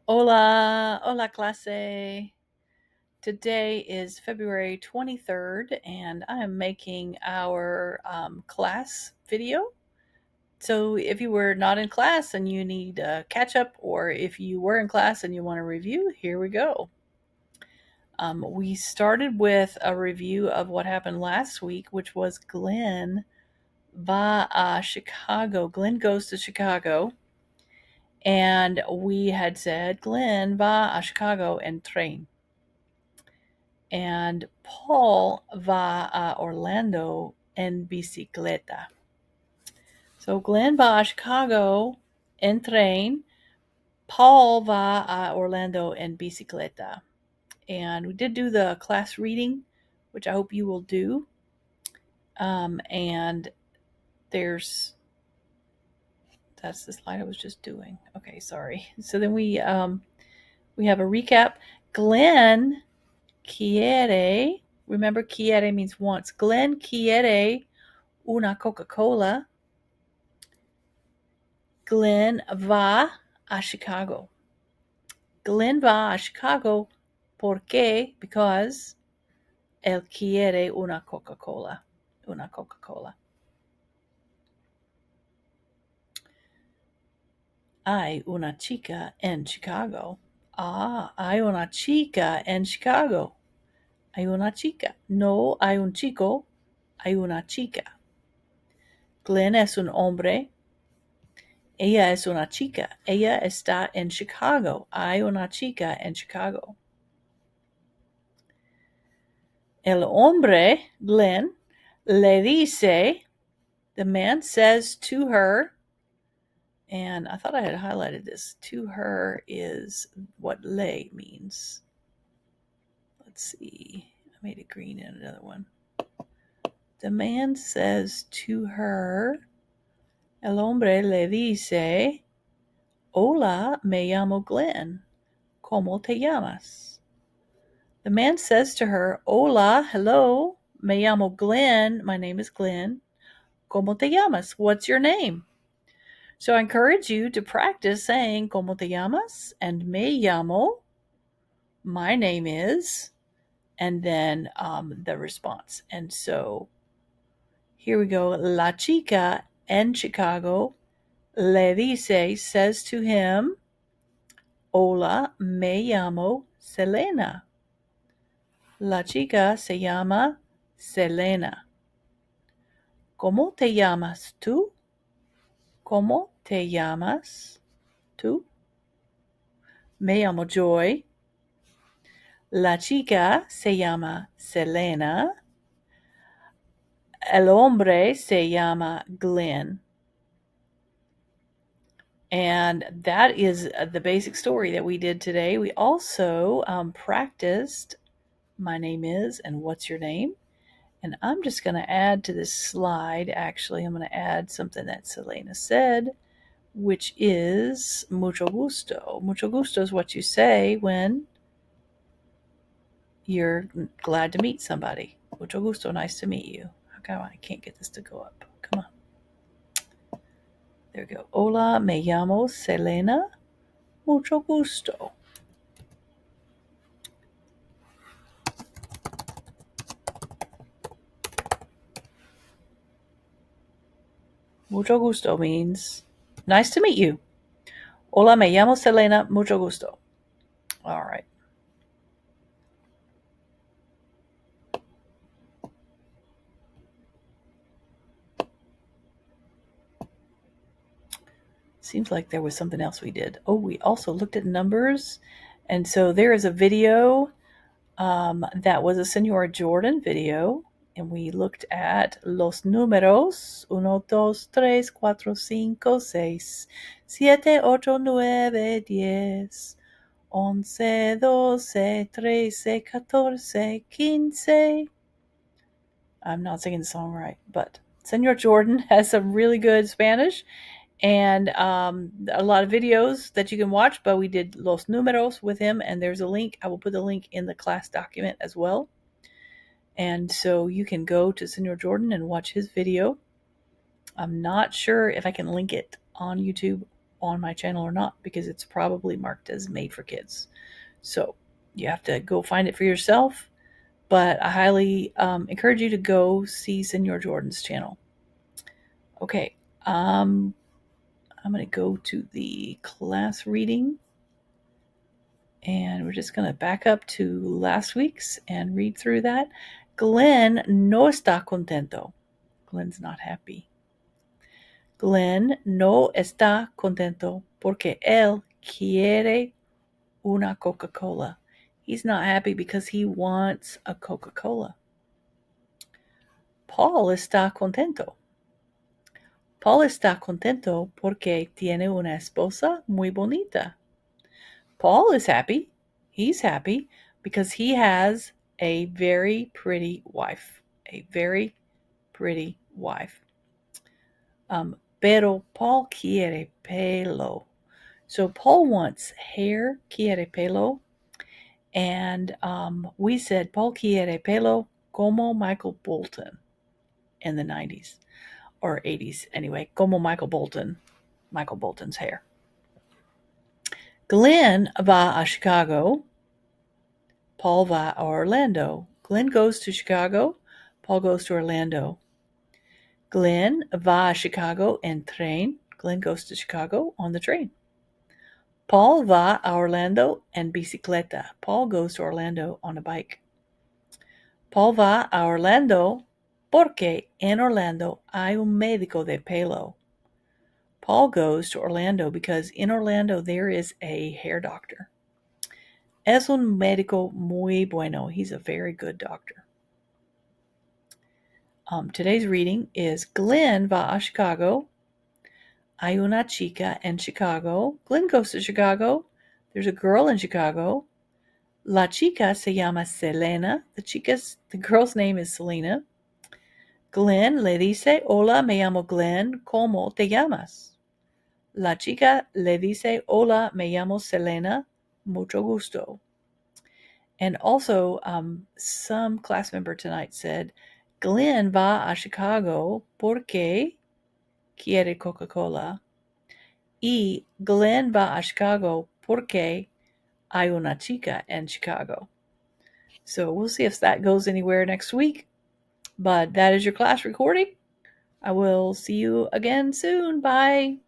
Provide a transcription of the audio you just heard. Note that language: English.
Hola, hola clase. Today is February 23rd, and I am making our class video. So if you were not in class and you need catch up, or if you were in class and you want to review, here we go. We started with a review of what happened last week, which was Glenn va a Chicago. Glenn goes to Chicago. And we had said, Glenn va a Chicago en tren. And Paul va a Orlando en bicicleta. So Glenn va a Chicago en tren. Paul va a Orlando en bicicleta. And we did do the class reading, which I hope you will do. And that's the slide I was just doing. Okay, sorry. So then we have a recap. Glenn quiere, remember quiere means wants. Glenn quiere una Coca-Cola. Glenn va a Chicago. Glenn va a Chicago porque, because él quiere una Coca-Cola. Una Coca-Cola. Hay una chica en Chicago. Hay una chica en Chicago. Hay una chica. No hay un chico. Hay una chica. Glenn es un hombre. Ella es una chica. Ella está en Chicago. Hay una chica en Chicago. El hombre, Glenn, le dice, the man says to her, and I thought I had highlighted this. To her is what le means. Let's see. I made it green in another one. The man says to her, el hombre le dice, hola, me llamo Glenn. ¿Cómo te llamas? The man says to her, hola, hello, me llamo Glenn. My name is Glenn. ¿Cómo te llamas? What's your name? So I encourage you to practice saying, ¿Cómo te llamas? And me llamo. My name is. And then the response. And so here we go. La chica en Chicago le dice, says to him, hola, me llamo Selena. La chica se llama Selena. ¿Cómo te llamas tú? ¿Cómo te llamas tú? Me llamo Joy. La chica se llama Selena. El hombre se llama Glenn. And that is the basic story that we did today. We also practiced my name is and what's your name. And I'm just going to add to this slide, actually, I'm going to add something that Selena said, which is mucho gusto. Mucho gusto is what you say when you're glad to meet somebody. Mucho gusto, nice to meet you. Come on, I can't get this to go up. Come on. There we go. Hola, me llamo Selena. Mucho gusto. Mucho gusto means nice to meet you. Hola, me llamo Selena. Mucho gusto. All right. Seems like there was something else we did. Oh, we also looked at numbers. And so there is a video that was a Senor Jordan video. And we looked at los números 1, 2, 3, 4, 5, 6, 7, 8, 9, 10, 11, 12, 13, 14, 15. I'm not singing the song right, but Senor Jordan has some really good Spanish and a lot of videos that you can watch, but we did Los Números with him, and there's a link. I will put the link in the class document as well. And so you can go to Senor Jordan and watch his video. I'm not sure if I can link it on YouTube on my channel or not, because it's probably marked as made for kids. So you have to go find it for yourself. But I highly encourage you to go see Senor Jordan's channel. Okay, I'm going to go to the class reading. And we're just going to back up to last week's and read through that. Glenn no está contento. Glenn's not happy. Glenn no está contento porque él quiere una Coca-Cola. He's not happy because he wants a Coca-Cola. Paul está contento. Paul está contento porque tiene una esposa muy bonita. Paul is happy. He's happy because he has a very pretty wife. A very pretty wife. Pero Paul quiere pelo. So Paul wants hair, quiere pelo. And we said Paul quiere pelo como Michael Bolton in the 90s. Or 80s anyway. Como Michael Bolton. Michael Bolton's hair. Glenn va a Chicago. Paul va a Orlando. Glenn goes to Chicago. Paul goes to Orlando. Glenn va a Chicago en tren. Glenn goes to Chicago on the train. Paul va a Orlando en bicicleta. Paul goes to Orlando on a bike. Paul va a Orlando porque en Orlando hay un médico de pelo. Paul goes to Orlando because in Orlando there is a hair doctor. Es un médico muy bueno. He's a very good doctor. Today's reading is Glenn va a Chicago. Hay una chica en Chicago. Glenn goes to Chicago. There's a girl in Chicago. La chica se llama Selena. The girl's name is Selena. Glenn le dice, hola, me llamo Glenn. ¿Cómo te llamas? La chica le dice, hola, me llamo Selena. Mucho gusto. And also, some class member tonight said, Glenn va a Chicago porque quiere Coca-Cola. Y Glenn va a Chicago porque hay una chica en Chicago. So we'll see if that goes anywhere next week. But that is your class recording. I will see you again soon. Bye.